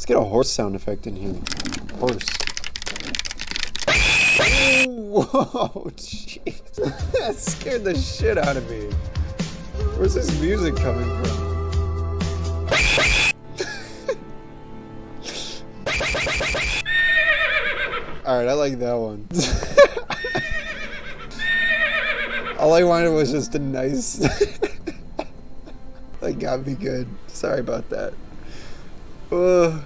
Let's get a horse sound effect in here. Horse. Whoa, jeez. That scared the shit out of me. Where's this music coming from? Alright, I like that one. All I wanted was just a nice... That got me good. Sorry about that. Ugh.